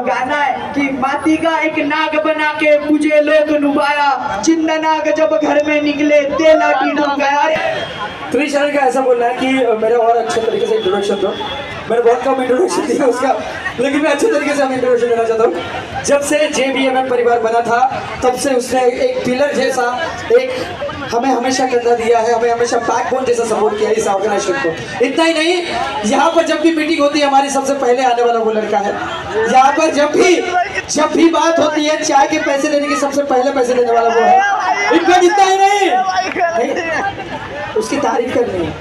गाना है कि माटी का एक नाग बना के मुझे लोग डुबाया, जिंदा नाग जब घर में निकले तेला की डूब गया। त्रिशरण का ऐसा बोलना है कि मेरा और अच्छे तरीके से इंट्रोडक्शन दो। मैंने बहुत कम इंट्रोडक्शन दिया उसका, लेकिन मैं अच्छे तरीके से हम इंट्रोडक्शन देना चाहता हूँ। जब से JBMM परिवार बना था तब से उसने एक पिलर जैसा एक हमें हमेशा कंधा दिया है, हमें हमेशा बैकबोन जैसा सपोर्ट किया है इस ऑर्गेनाइजेशन को। इतना ही नहीं, यहाँ पर जब भी मीटिंग होती है हमारी सबसे पहले आने वाला वो लड़का है। यहाँ पर जब भी बात होती है चाय के पैसे देने की सबसे पहले पैसे देने वाला वो है। इनका इतना ही नहीं, उसकी तारीफ करनी है।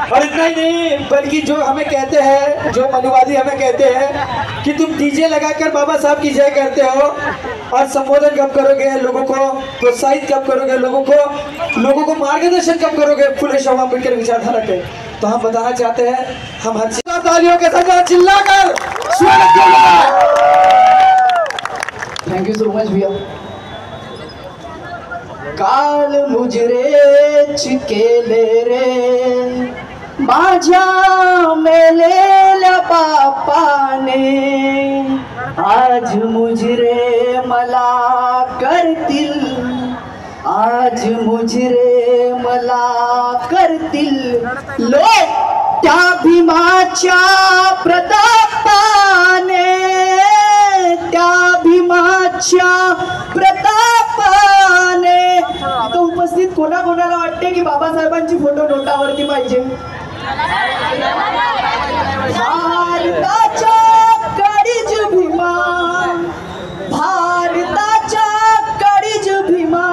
और इतना ही नहीं, बल्कि जो हमें कहते हैं, जो मनुवादी हमें कहते हैं कि तुम डीजे लगाकर बाबा साहब की जय करते हो और संबोधन कब करोगे, लोगों को प्रोत्साहित कब करोगे, लोगों को मार्गदर्शन कब करोगे फुले शोभा अम्बेडकर विचारधारा के। तो हम बताना चाहते हैं, हम हर तालियों के साथ चिल्लाकर स्वागत करेंगे। थैंक यू सो मच भैया। काल मुजरे चिकेले रे माझ्या मेलेल्या बापाने, आज मुजरे मला करतील, आज मुजरे मला करतील लोक त्या भीमाच्या प्रतापाने, त्या भीमाच्या प्रतापाने। तो उपस्थित कोणाकोणाला वाटते की बाबासाहेबांची फोटो नोटावरती पाहिजे? भारताच्या काळीज भीमा, भारताच्या काळीज भीमा,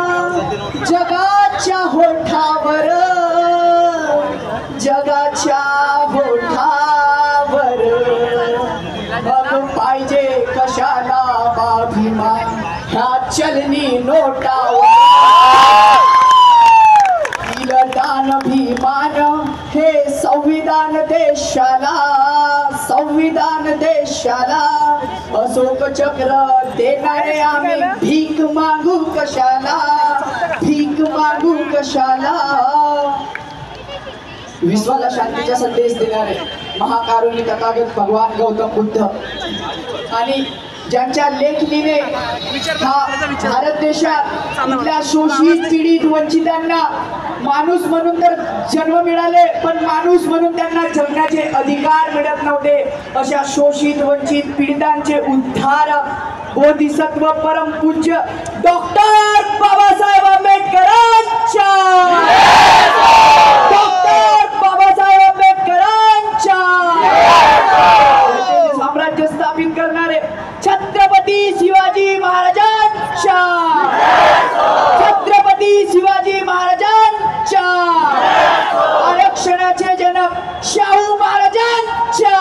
जगाच्या होठावर, जगाच्या होठावर, मग पाहिजे कशाला बा भीमा ह्या चलनी नोटावर। दान भीमान हे संविधान देशाला, संविधान देशाला, अशोक चक्र देणारे आम्ही भीक मागू कशाला, भीक मागू कशाला। विश्वाला शांतीचा संदेश देणारे महाकारुणी तथागत भगवान गौतम बुद्ध आणि ज्यांच्या लेखणीने हा भारत देशात इथल्या शोषित पीडित वंचितांना माणूस म्हणून तर जन्म मिळाले, पण माणूस म्हणून त्यांना जगण्याचे अधिकार मिळत नव्हते। अशा शोषित वंचित पीडितांचे उद्धारक बोधिसत्व परम पूज्य डॉक्टर बाबासाहेब आंबेडकरांच्या, डॉक्टर बाबासाहेब आंबेडकरांच्या साम्राज्य स्थापित करणारे छत्रपती शिवाजी महाराजांच्या, छत्रपती शिवाजी महाराजांच्या, आरक्षणाचे जनक शाहू महाराजांच्या,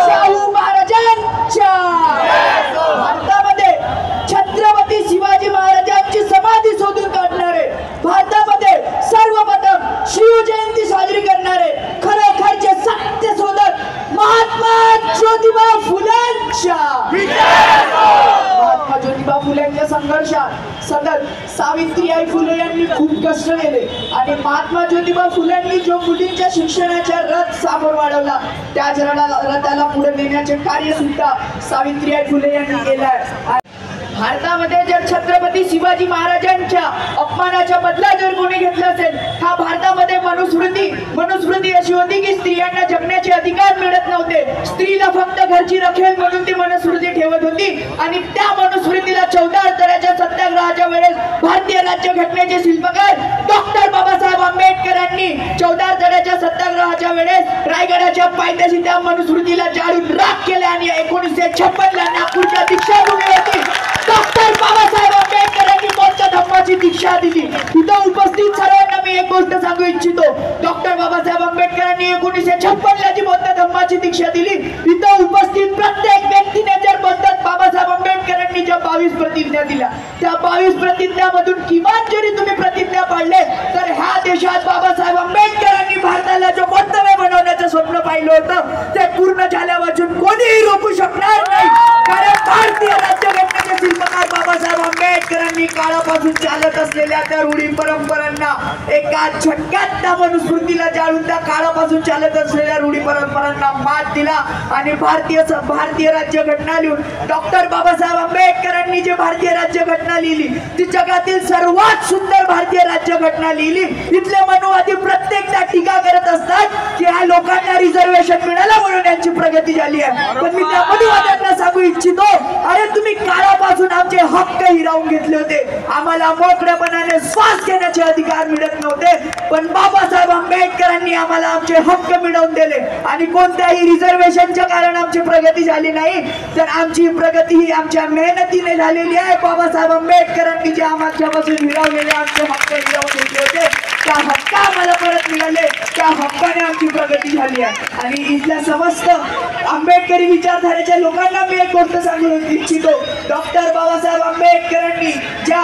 शाहू महाराजांच्या। भारतामध्ये छत्रपती शिवाजी महाराजांची समाधी शोधून काढणारे, भारतामध्ये सर्वप्रथम शिवजयंती साजरी करणारे खरोखरचे सत्य शोधक महात्मा ज्योतिबा फुलेंच्या, महात्मा ज्योतिबा फुलेंच्या संघर्षात सतत सावित्रीबाई फुले यांनी खूप कष्ट केले आणि महात्मा ज्योतिबा फुलेंनी जो मुलींच्या शिक्षणाचा रथ सामोर वाढवला त्याच रथाला पुढे नेण्याचे कार्य सुद्धा सावित्रीबाई फुले यांनी केले। भारतामध्ये जर छत्रपती शिवाजी महाराजांच्या अपमानाचा बदला जर कोणी घेतला असेल, हा भारतामध्ये मनुस्मृती अशी होती की स्त्रियांना जगण्याचे अधिकार मिळत नव्हते, स्त्रीला फक्त घरची रखेल म्हणून ती मनुस्मृती ठेवत होती आणि त्या मनुस्मृतीला 14 अर्थाच्या सत्याग्रहाच्या वेळेस भारतीय राज्यघटनेचे शिल्पकार डॉक्टर बाबासाहेब आंबेडकरांनी 14 अर्थाच्या सत्याग्रहाच्या वेळेस रायगडाच्या पायथ्याशी त्या मनुस्मृतीला जाळून राख केले आणि 1956 ला नागपूरच्या दीक्षाभूमी होती डॉक्टर बाबासाहेब आंबेडकरांनी बौद्ध धम्माची दीक्षा दिली। इथं उपस्थित सर्वांना मी एक गोष्ट सांगू इच्छितो, डॉक्टर बाबासाहेब आंबेडकरांनी 1956 ला जी बौद्ध धम्माची दीक्षा दिली, इथं उपस्थित प्रत्येक व्यक्तीने जर बाबासाहेब आंबेडकरांनी ज्या 22 प्रतिज्ञा दिल्या त्या 22 प्रतिज्ञामधून किमान जरी तुम्ही प्रतिज्ञा पाळले तर ह्या देशात बाबासाहेब आंबेडकरांनी भारताला जो बौद्धमय बनवण्याचं स्वप्न पाहिलं होतं ते पूर्ण झाल्यापासून कोणीही रोखू शकणार नाही, कारण भारतीय राज्यघटनेचे शिल्पकार बाबासाहेब आंबेडकरांनी काळापासून चालत असलेल्या त्या रूढी परंपरांना एका झटक्यात त्या मनुस्मृतीला जाळून त्या काळापासून चालत असलेल्या रूढी परंपरांना मात दिला आणि भारतीय राज्यघटना लिहून डॉक्टर बाबासाहेब आंबेडकरांनी जे भारतीय राज्यघटना लिहिली ती जगातील सर्वात सुंदर भारतीय राज्यघटना लिहिली. इथले मनुवादी प्रत्येकदा टीका करत असतात की ह्या लोकांना रिझर्वेशन मिळालं म्हणून यांची प्रगती झाली आहे. पण मी त्या मनुवाद्यांना सांगू इच्छितो, अरे तुम्ही काळापासून आमचे हक्क हिरावून घेतले होते. आम्हाला मोकळेपणाने श्वास घेण्याचे अधिकार मिळत नव्हते, पण बाबासाहेब आंबेडकरांनी आम्हाला आमचे हक्क मिळवून दिले. आणि कोणत्याही रिझर्वेशनच्या कारण आमची प्रगती झाली नाही, तर आमची प्रगती ही आमच्या मेहनतीने झालेली आहे. बाबासाहेब आंबेडकरांनी जे आमच्यापासून हिरावलेले आमचे हक्क हिरावून घेतले होते, त्या हक्क आम्हाला परत मिळाले. त्या हक्काने आमची प्रगती झाली आहे. आणि इथल्या समस्त आंबेडकरी विचारधारेच्या लोकांना मी एक गोष्ट सांगू इच्छितो, डॉक्टर बाबासाहेब आंबेडकरांनी ज्या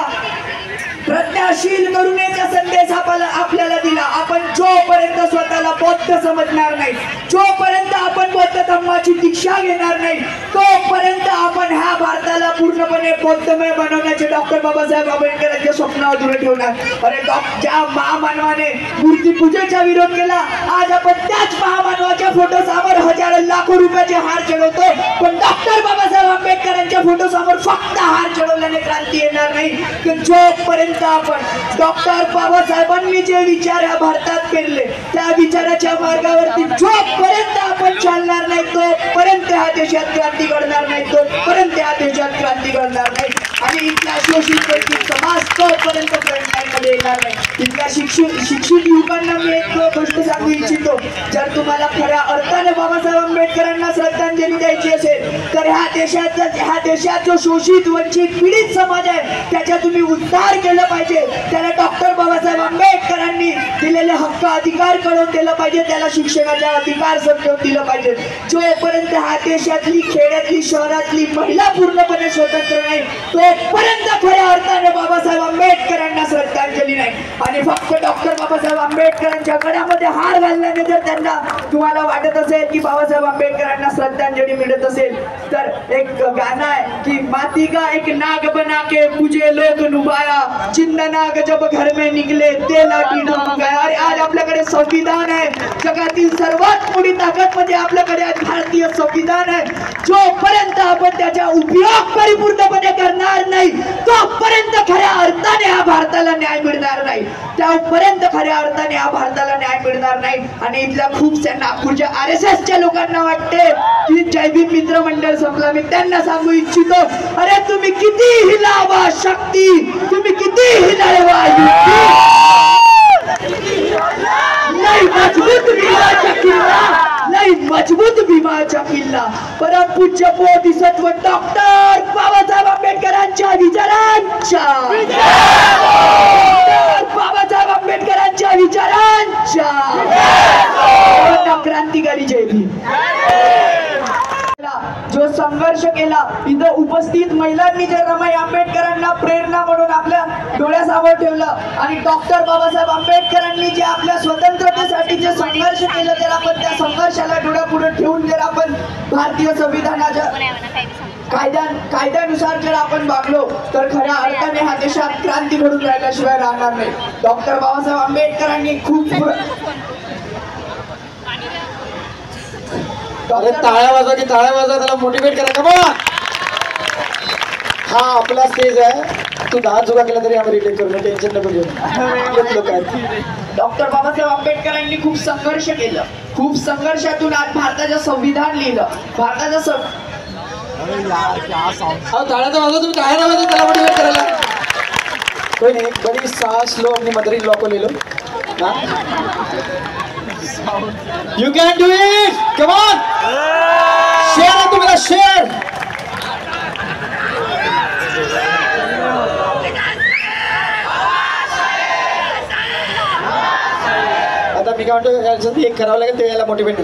प्रज्ञाशील करुणेचा संदेश आपल्याला दिला, आपण जोपर्यंत स्वतःला बौद्ध समजणार नाही, जोपर्यंत आपण बौद्ध धर्माची दीक्षा घेणार नाही, तोपर्यंत आपण ह्या भारताला पूर्णपणे बौद्धमय बनवण्याचे डॉक्टर बाबासाहेब आंबेडकरांचे स्वप्न अधुरे ठेवणार. अरे ज्या महामानवाने मूर्तीपूजेचा विरोध केला, आज आपण त्याच महामानवाच्या फोटो समोर हजारो लाखो रुपयाचे हार चढवतो, पण डॉक्टर बाबासाहेब आंबेडकरांच्या फोटो समोर फक्त हार चढवल्याने क्रांती येणार नाही. तर जोपर्यंत आपण डॉक्टर बाबासाहेबांनी जे विचार या भारतात पेरले, त्या विचाराच्या मार्गावरती जोपर्यंत आपण चालणार नाही, तोपर्यंत ह्या देशात क्रांती घडणार नाही, तोपर्यंत ह्या देशात क्रांती घडणार नाही. आणि इथला शोषित वंचित समाज तोपर्यंत प्रयत्नांमध्ये येणार नाही. इथल्या शिक्षित युवकांना मी एक गोष्ट सांगू इच्छितो, जर तुम्हाला खऱ्या अर्थाने बाबासाहेब आंबेडकरांना श्रद्धांजली द्यायची असेल, तर ह्या देशात जो शोषित वंचित पीडित समाज आहे त्याच्या तुम्ही उद्धार केलं पाहिजे. त्याला डॉक्टर बाबासाहेब आंबेडकरांनी दिलेले हक्क अधिकार कळवून दिलं पाहिजे, त्याला शिक्षणाचा अधिकार समजावून दिलं पाहिजे. जोपर्यंत ह्या देशातली खेड्यातली शहरातली महिला पूर्णपणे स्वतंत्र नाही, तोपर्यंत खऱ्या अर्थाने बाबासाहेब आंबेडकरांना श्रद्धांजली नाही. आणि फक्त डॉक्टर बाबासाहेब आंबेडकरांच्या गळ्यामध्ये हार घालण्याने जर तुम्हाला वाटत असेल की बाबासाहेब आंबेडकरांना श्रद्धांजली मिळत असेल, तर एक गाणं आहे की माती का एक नाग बना के मुझे लोग नुभाया, चिन्ह नाग जब घर में निकले ते लाठी डूब गया. अरे आज आपल्याकडे संविधान आहे, जगातील सर्वात मोठी ताकद म्हणजे आपल्याकडे आज भारतीय संविधान आहे. जोपर्यंत आपण त्याचा उपयोग परिपूर्णपणे करणार नाही, तोपर्यंत खऱ्या अर्थाने ह्या भारताला न्याय मिळणार नाही. त्यापर्यंत खऱ्या अर्थाने ह्या भारताला न्याय मिळणार नाही. आणि इथल्या खूपशा नागपूरच्या RSSच्या लोकांना वाटते की जयभीम मित्र मंडळ संपला. मी त्यांना सांगू इच्छितो, अरे तुम्ही किती हिलावा शक्ती, तुम्ही किती हिलावा युक्ती, नाही मजबूत भीमाचा किल्ला, नाही मजबूत भीमाचा किल्ला. परमपूज्य बोधिसत्व डॉक्टर बाबासाहेब आंबेडकरांच्या विचारांच्या, बाबासाहेब आंबेडकरांच्या विचारांच्या क्रांतिकारी जय भीम. जो संघर्ष केला, इथं उपस्थित महिलांनी जे रमाई आंबेडकरांना प्रेरणा म्हणून आपल्या डोळ्यासमोर ठेवलं, आणि डॉक्टर बाबासाहेब आंबेडकरांनी जे आपल्या स्वतंत्रतेसाठी जे संघर्ष केलं, जर आपण त्या संघर्षाला डोळ्यापुढे ठेवून जर आपण भारतीय संविधानाच्या कायद्यानुसार जर आपण वागलो, तर खऱ्या अर्थाने हा देशात क्रांती घडून राहिल्याशिवाय राहणार नाही. डॉक्टर बाबासाहेब आंबेडकरांनी खूप टाळ्या वाजवा की टाळ्या वाजवा, त्याला मोटिवेट करा. कमॉन, हा आपला स्टेज आहे, तू 10 चुका केला तरी आम्ही रिटेक करू, टेन्शन नको घेऊ. डॉक्टर बाबासाहेब आंबेडकरांनी खूप संघर्ष केलं, खूप संघर्षातून आज भारताचं संविधान लिहिलं. भारताचं टाळ्या तर वाजवा, तुम्ही टाळ्या वाजवा त्याला मोटिवेट करायला. कोई नहीं, बड़ी सांस लो, अपनी मदर इन लॉ को ले low. You can do it! Come on! Share है तुम्हारा share. आता मी काय म्हणतो, एक करावं लागेल ते याला मोटिवेट